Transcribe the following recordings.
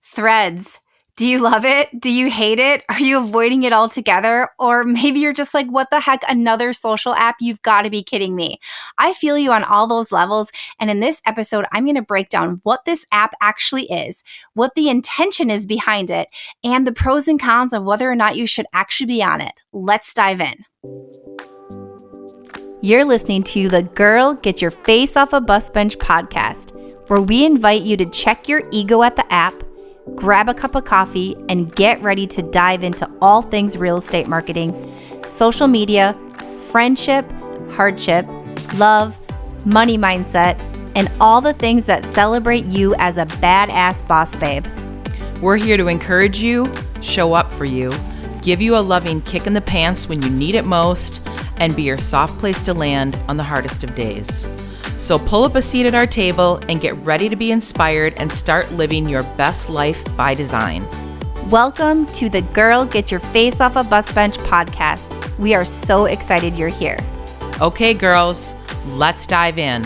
Threads. Do you love it? Do you hate it? Are you avoiding it altogether? Or maybe you're just like, what the heck, another social app? You've got to be kidding me. I feel you on all those levels. And in this episode, I'm going to break down what this app actually is, what the intention is behind it, and the pros and cons of whether or not you should actually be on it. Let's dive in. You're listening to the Girl Get Your Face Off a Bus Bench podcast, where we invite you to check your ego at the app, grab a cup of coffee, and get ready to dive into all things real estate marketing, social media, friendship, hardship, love, money mindset, and all the things that celebrate you as a badass boss babe. We're here to encourage you, show up for you, give you a loving kick in the pants when you need it most, and be your soft place to land on the hardest of days. So pull up a seat at our table and get ready to be inspired and start living your best life by design. Welcome to the Girl Get Your Face Off a Bus Bench podcast. We are so excited you're here. Okay, girls, let's dive in.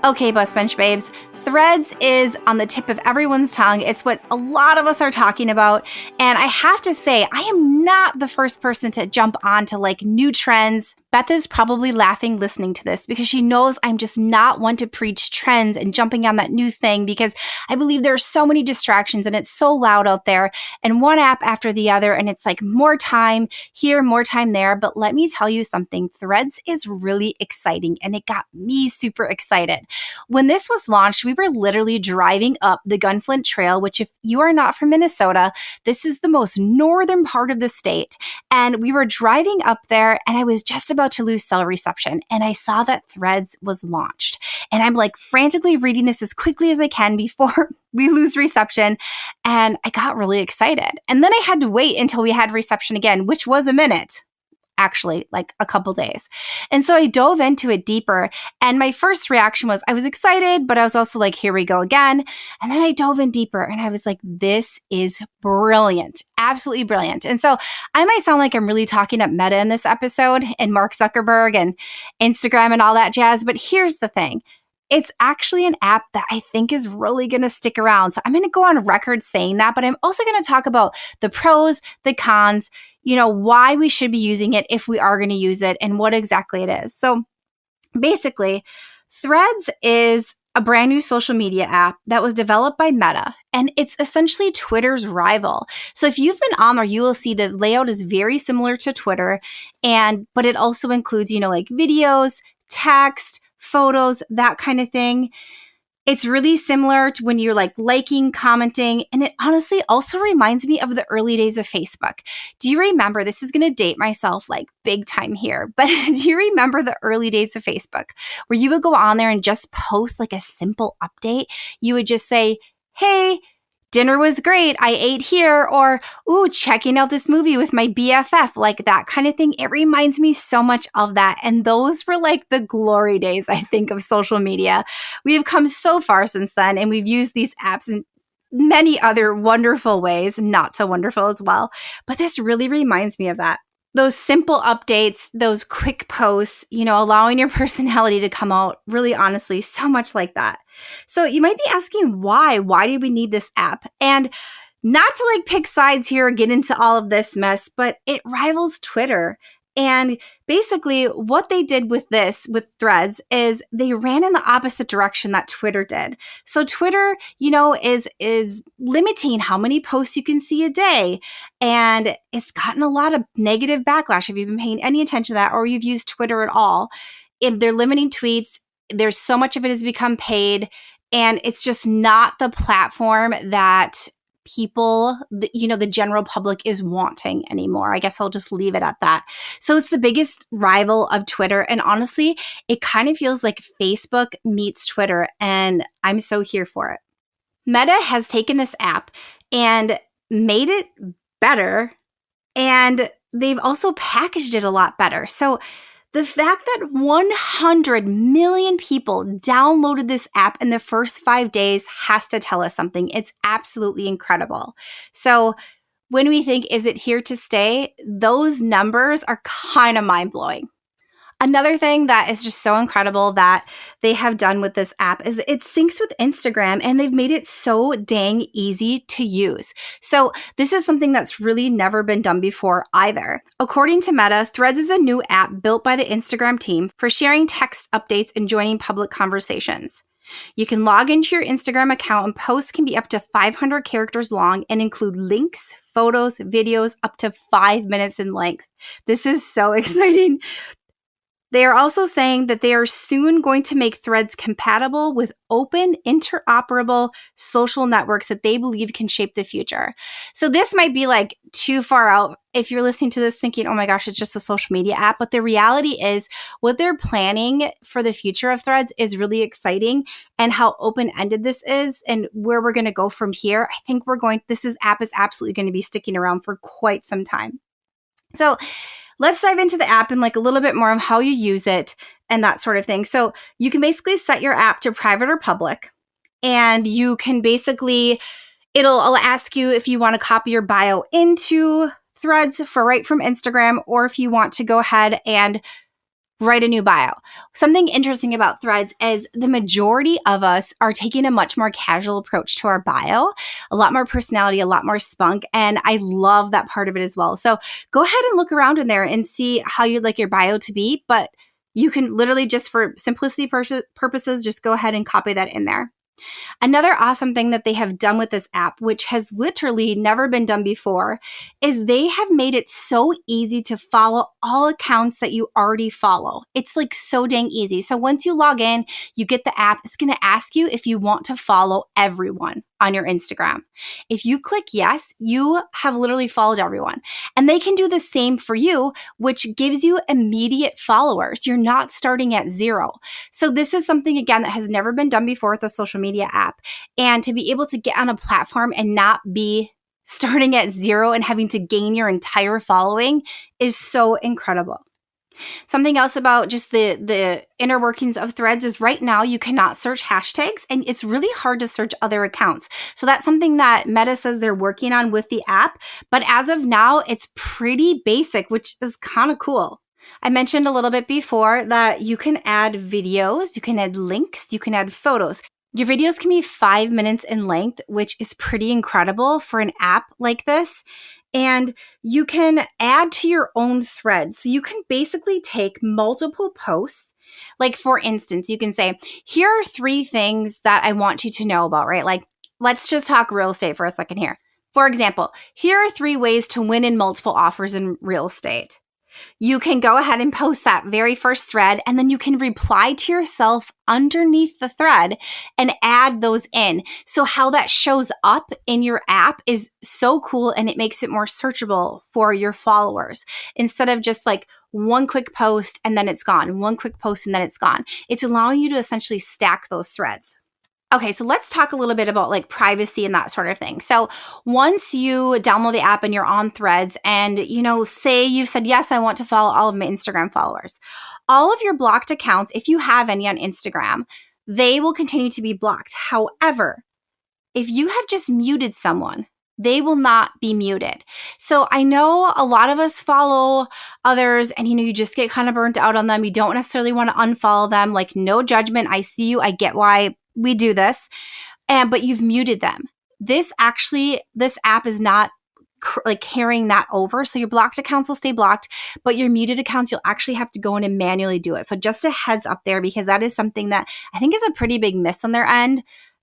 Okay, Bus Bench babes. Threads is on the tip of everyone's tongue. It's what a lot of us are talking about. And I have to say, I am not the first person to jump onto new trends. Beth is probably laughing listening to this because she knows I'm just not one to preach trends and jumping on that new thing because I believe there are so many distractions and it's so loud out there and one app after the other and it's like more time here, more time there. But let me tell you something, Threads is really exciting and it got me super excited. When this was launched, we were literally driving up the Gunflint Trail, which if you are not from Minnesota, this is the most northern part of the state. And we were driving up there and I was just about to lose cell reception and I saw that Threads was launched. And I'm frantically reading this as quickly as I can before we lose reception. And I got really excited. And then I had to wait until we had reception again, which was a minute. Actually, a couple days. And so I dove into it deeper. And my first reaction was I was excited, but I was also here we go again. And then I dove in deeper and I was like, this is brilliant. Absolutely brilliant. And so I might sound like I'm really talking up Meta in this episode and Mark Zuckerberg and Instagram and all that jazz. But here's the thing. It's actually an app that I think is really going to stick around. So I'm going to go on record saying that, but I'm also going to talk about the pros, the cons, why we should be using it if we are going to use it and what exactly it is. So basically, Threads is a brand new social media app that was developed by Meta, and it's essentially Twitter's rival. So if you've been on there, you will see the layout is very similar to Twitter, but it also includes, videos, text, photos, that kind of thing. It's really similar to when you're liking, commenting, and it honestly also reminds me of the early days of Facebook. Do you remember, this is going to date myself big time here, but do you remember the early days of Facebook where you would go on there and just post a simple update? You would just say, hey, dinner was great, I ate here, or, ooh, checking out this movie with my BFF, that kind of thing. It reminds me so much of that. And those were the glory days, I think, of social media. We have come so far since then, and we've used these apps in many other wonderful ways, not so wonderful as well. But this really reminds me of that. Those simple updates, those quick posts, allowing your personality to come out, really honestly, so much like that. So you might be asking why? Why do we need this app? And not to pick sides here or get into all of this mess, but it rivals Twitter. And basically what they did with Threads is they ran in the opposite direction that Twitter did. So Twitter, is limiting how many posts you can see a day. And it's gotten a lot of negative backlash if you've been paying any attention to that or you've used Twitter at all. If they're limiting tweets, there's so much of it has become paid. And it's just not the platform that people, the general public is wanting anymore. I guess I'll just leave it at that. So it's the biggest rival of Twitter. And honestly, it kind of feels like Facebook meets Twitter. And I'm so here for it. Meta has taken this app and made it better. And they've also packaged it a lot better. So the fact that 100 million people downloaded this app in the first 5 days has to tell us something. It's absolutely incredible. So when we think, is it here to stay? Those numbers are kind of mind-blowing. Another thing that is just so incredible that they have done with this app is it syncs with Instagram, and they've made it so dang easy to use. So this is something that's really never been done before either. According to Meta, Threads is a new app built by the Instagram team for sharing text updates and joining public conversations. You can log into your Instagram account, and posts can be up to 500 characters long and include links, photos, videos up to 5 minutes in length. This is so exciting. They are also saying that they are soon going to make Threads compatible with open, interoperable social networks that they believe can shape the future. So this might be like too far out if you're listening to this thinking, oh my gosh, it's just a social media app. But the reality is what they're planning for the future of Threads is really exciting, and how open-ended this is and where we're going to go from here. I think this app is absolutely going to be sticking around for quite some time. So let's dive into the app and like a little bit more of how you use it and that sort of thing. So you can basically set your app to private or public, and you can basically, it'll ask you if you want to copy your bio into Threads right from Instagram, or if you want to go ahead and write a new bio. Something interesting about Threads is the majority of us are taking a much more casual approach to our bio, a lot more personality, a lot more spunk, and I love that part of it as well. So go ahead and look around in there and see how you'd like your bio to be, but you can literally, just for simplicity purposes, just go ahead and copy that in there. Another awesome thing that they have done with this app, which has literally never been done before, is they have made it so easy to follow all accounts that you already follow. It's like so dang easy. So once you log in, you get the app, it's going to ask you if you want to follow everyone on your Instagram. If you click yes, you have literally followed everyone. And they can do the same for you, which gives you immediate followers. You're not starting at zero. So this is something, again, that has never been done before with a social media app. And to be able to get on a platform and not be starting at zero and having to gain your entire following is so incredible. Something else about just the inner workings of Threads is right now you cannot search hashtags, and it's really hard to search other accounts. So that's something that Meta says they're working on with the app. But as of now, it's pretty basic, which is kind of cool. I mentioned a little bit before that you can add videos, you can add links, you can add photos. Your videos can be 5 minutes in length, which is pretty incredible for an app like this. And you can add to your own threads. So you can basically take multiple posts. Like, for instance, you can say, here are 3 things that I want you to know about, right? Like, let's just talk real estate for a second here. For example, here are 3 ways to win in multiple offers in real estate. You can go ahead and post that very first thread, and then you can reply to yourself underneath the thread and add those in. So how that shows up in your app is so cool, and it makes it more searchable for your followers. Instead of just like one quick post and then it's gone, one quick post and then it's gone. It's allowing you to essentially stack those threads. Okay, so let's talk a little bit about like privacy and that sort of thing. So once you download the app and you're on Threads and, say you've said, yes, I want to follow all of my Instagram followers, all of your blocked accounts, if you have any on Instagram, they will continue to be blocked. However, if you have just muted someone, they will not be muted. So I know a lot of us follow others and, you just get kind of burnt out on them. You don't necessarily want to unfollow them. Like, no judgment. I see you. I get why we do this, but you've muted them. This app is not carrying that over. So your blocked accounts will stay blocked, but your muted accounts, you'll actually have to go in and manually do it. So just a heads up there, because that is something that I think is a pretty big miss on their end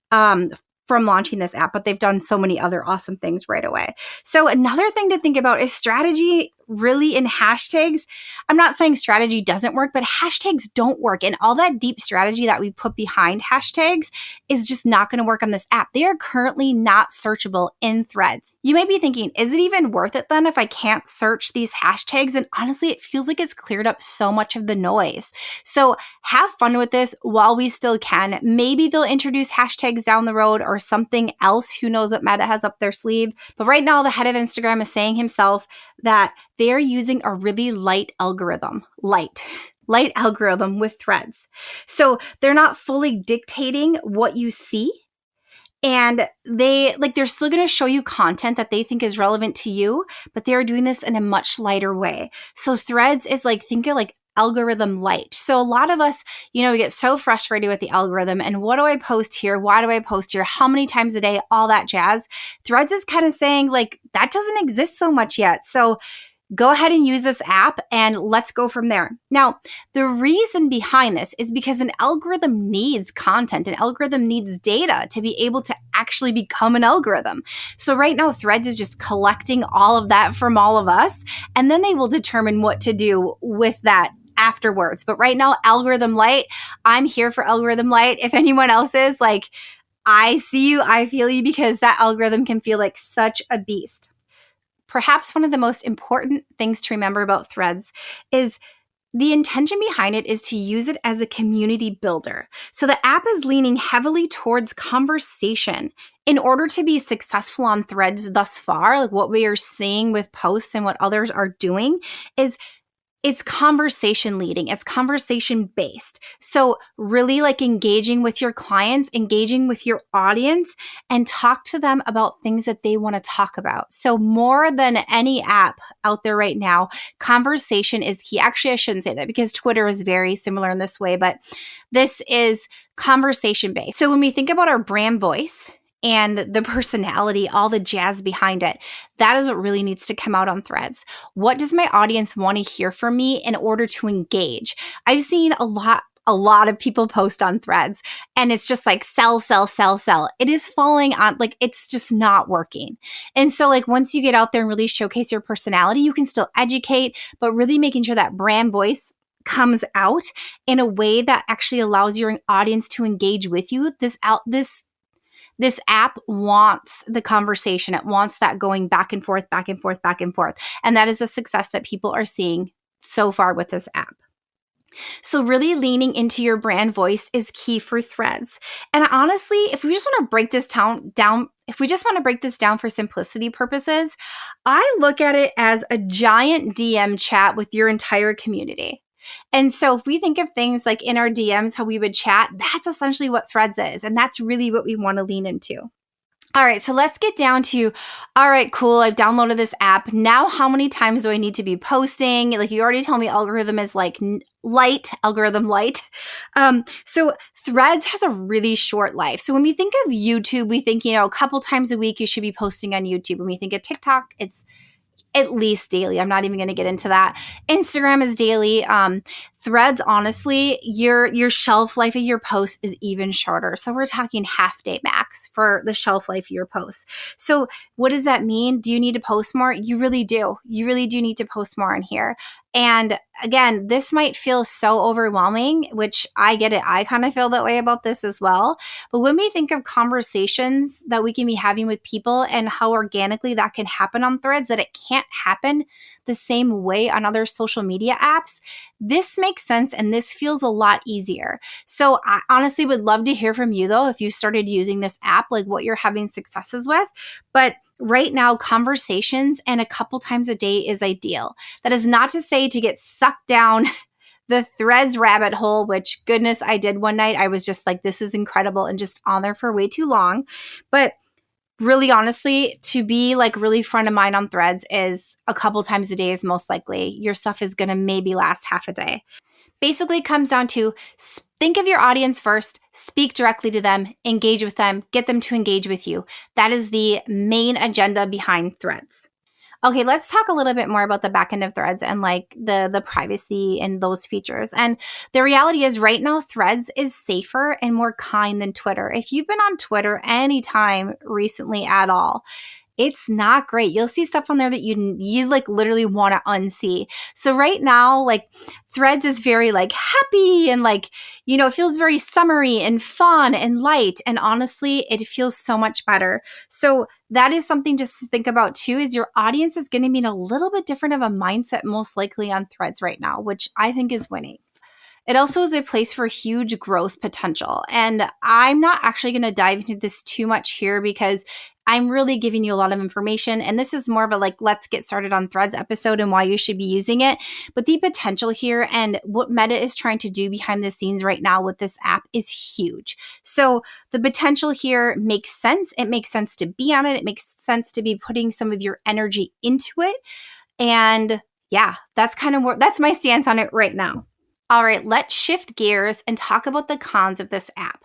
from launching this app, but they've done so many other awesome things right away. So another thing to think about is strategy really in hashtags. I'm not saying strategy doesn't work, but hashtags don't work. And all that deep strategy that we put behind hashtags is just not going to work on this app. They are currently not searchable in Threads. You may be thinking, is it even worth it then if I can't search these hashtags? And honestly, it feels like it's cleared up so much of the noise. So have fun with this while we still can. Maybe they'll introduce hashtags down the road or something else. Who knows what Meta has up their sleeve. But right now, the head of Instagram is saying himself that they are using a really light algorithm with Threads. So they're not fully dictating what you see. And they're still going to show you content that they think is relevant to you, but they're doing this in a much lighter way. So Threads is think of algorithm light. So a lot of us, we get so frustrated with the algorithm and what do I post here? Why do I post here? How many times a day? All that jazz. Threads is kind of saying like that doesn't exist so much yet. So go ahead and use this app and let's go from there. Now, the reason behind this is because an algorithm needs content, an algorithm needs data to be able to actually become an algorithm. So right now, Threads is just collecting all of that from all of us, and then they will determine what to do with that afterwards. But right now, Algorithm Light, I'm here for Algorithm Light. If anyone else is, like, I see you, I feel you, because that algorithm can feel like such a beast. Perhaps one of the most important things to remember about Threads is the intention behind it is to use it as a community builder. So the app is leaning heavily towards conversation. In order to be successful on Threads thus far, like what we are seeing with posts and what others are doing is it's conversation leading. It's conversation based. So really like engaging with your clients, engaging with your audience, and talk to them about things that they want to talk about. So more than any app out there right now, conversation is key. Actually, I shouldn't say that because Twitter is very similar in this way, but this is conversation based. So when we think about our brand voice, and the personality, all the jazz behind it, that is what really needs to come out on Threads. What does my audience want to hear from me in order to engage? I've seen a lot of people post on Threads and it's just like sell, sell, sell, sell. It is falling on, like, it's just not working. And so like once you get out there and really showcase your personality, you can still educate, but really making sure that brand voice comes out in a way that actually allows your audience to engage with you. This app wants the conversation. It wants that going back and forth, back and forth, back and forth. And that is a success that people are seeing so far with this app. So really leaning into your brand voice is key for Threads. And honestly, if we just want to break this down for simplicity purposes, I look at it as a giant DM chat with your entire community. And so if we think of things like in our DMs, how we would chat, that's essentially what Threads is. And that's really what we want to lean into. All right, so let's get down to, all right, cool, I've downloaded this app. Now, how many times do I need to be posting? Like you already told me algorithm is like algorithm light. So Threads has a really short life. So when we think of YouTube, we think, a couple times a week you should be posting on YouTube. When we think of TikTok, it's at least daily. I'm not even going to get into that. Instagram is daily. Threads, honestly, your shelf life of your post is even shorter. So we're talking half day max for the shelf life of your posts. So what does that mean? Do you need to post more? You really do. You really do need to post more on here. And again, this might feel so overwhelming, which I get it. I kind of feel that way about this as well. But when we think of conversations that we can be having with people and how organically that can happen on Threads, that it can't happen the same way on other social media apps, this makes sense and this feels a lot easier. So I honestly would love to hear from you though, if you started using this app, like what you're having successes with. But right now, conversations and a couple times a day is ideal. That is not to say to get sucked down the Threads rabbit hole, which goodness, I did one night. I was just like, this is incredible and just on there for way too long. But really honestly, to be like really front of mind on Threads is a couple times a day is most likely. Your stuff is going to maybe last half a day. Basically, it comes down to think of your audience first, speak directly to them, engage with them, get them to engage with you. That is the main agenda behind Threads. Okay, let's talk a little bit more about the back end of Threads and like the privacy and those features. And the reality is right now, Threads is safer and more kind than Twitter. If you've been on Twitter anytime recently at all, it's not great. You'll see stuff on there that you like literally want to unsee. So right now, like Threads is very like happy and like, it feels very summery and fun and light. And honestly, it feels so much better. So that is something just to think about too, is your audience is going to be in a little bit different of a mindset most likely on Threads right now, which I think is winning. It also is a place for huge growth potential. And I'm not actually going to dive into this too much here because I'm really giving you a lot of information. And this is more of a like, let's get started on Threads episode and why you should be using it. But the potential here and what Meta is trying to do behind the scenes right now with this app is huge. So the potential here makes sense. It makes sense to be on it. It makes sense to be putting some of your energy into it. And yeah, that's my stance on it right now. All right, let's shift gears and talk about the cons of this app.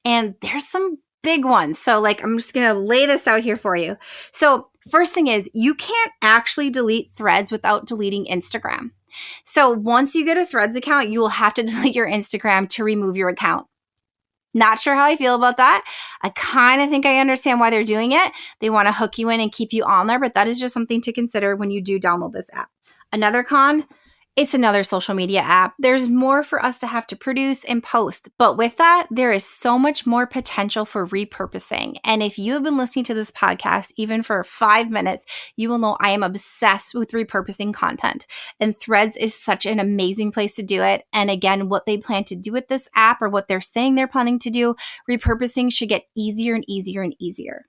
And there's some big ones. So I'm just going to lay this out here for you. So first thing is you can't actually delete Threads without deleting Instagram. So once you get a Threads account, you will have to delete your Instagram to remove your account. Not sure how I feel about that. I kind of think I understand why they're doing it. They want to hook you in and keep you on there, but that is just something to consider when you do download this app. Another con, it's another social media app. There's more for us to have to produce and post. But with that, there is so much more potential for repurposing. And if you have been listening to this podcast even for 5 minutes, you will know I am obsessed with repurposing content. And Threads is such an amazing place to do it. And again, what they plan to do with this app or what they're saying they're planning to do, repurposing should get easier and easier and easier.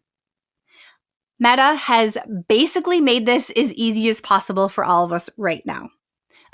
Meta has basically made this as easy as possible for all of us right now.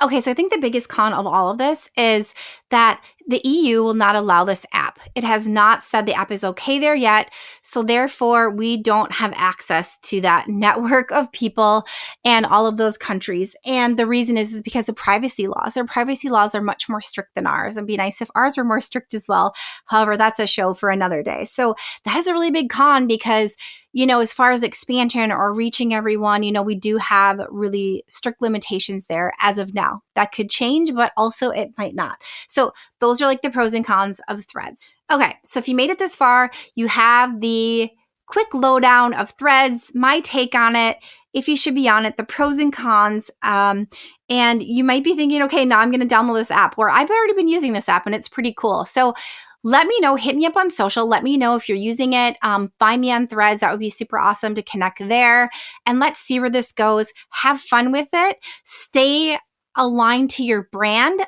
Okay, so I think the biggest con of all of this is that the EU will not allow this app. It has not said the app is okay there yet. So therefore, we don't have access to that network of people and all of those countries. And the reason is because of privacy laws. Their privacy laws are much more strict than ours. It'd be nice if ours were more strict as well. However, that's a show for another day. So that is a really big con because as far as expansion or reaching everyone, we do have really strict limitations there as of now. That could change, but also it might not. So those are the pros and cons of Threads. Okay, so if you made it this far, you have the quick lowdown of Threads, my take on it, if you should be on it, the pros and cons. And you might be thinking, okay, now I'm going to download this app, where I've already been using this app and it's pretty cool. So let me know, hit me up on social. Let me know if you're using it. Find me on Threads. That would be super awesome to connect there. And let's see where this goes. Have fun with it. Stay aligned to your brand.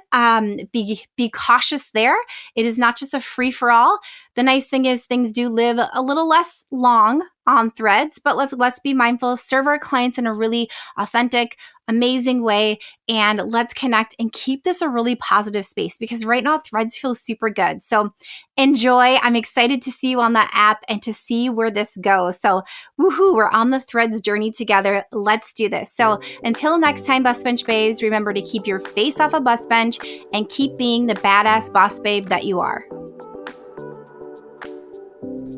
Be cautious there. It is not just a free for all. The nice thing is things do live a little less long on Threads, but let's be mindful, serve our clients in a really authentic, amazing way, and let's connect and keep this a really positive space because right now Threads feels super good. So enjoy. I'm excited to see you on that app and to see where this goes. So woohoo, we're on the Threads journey together. Let's do this. So until next time, Bus Bench Babes, remember to keep your face off a bus bench and keep being the badass boss babe that you are.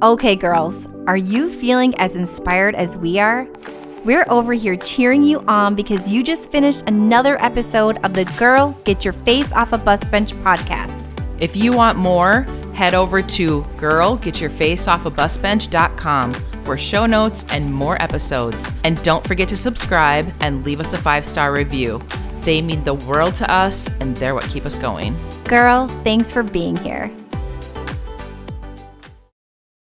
Okay, girls, are you feeling as inspired as we are? We're over here cheering you on because you just finished another episode of the Girl, Get Your Face Off a Bus Bench podcast. If you want more, head over to girlgetyourfaceoffabusbench.com for show notes and more episodes. And don't forget to subscribe and leave us a 5-star review. They mean the world to us and they're what keep us going. Girl, thanks for being here.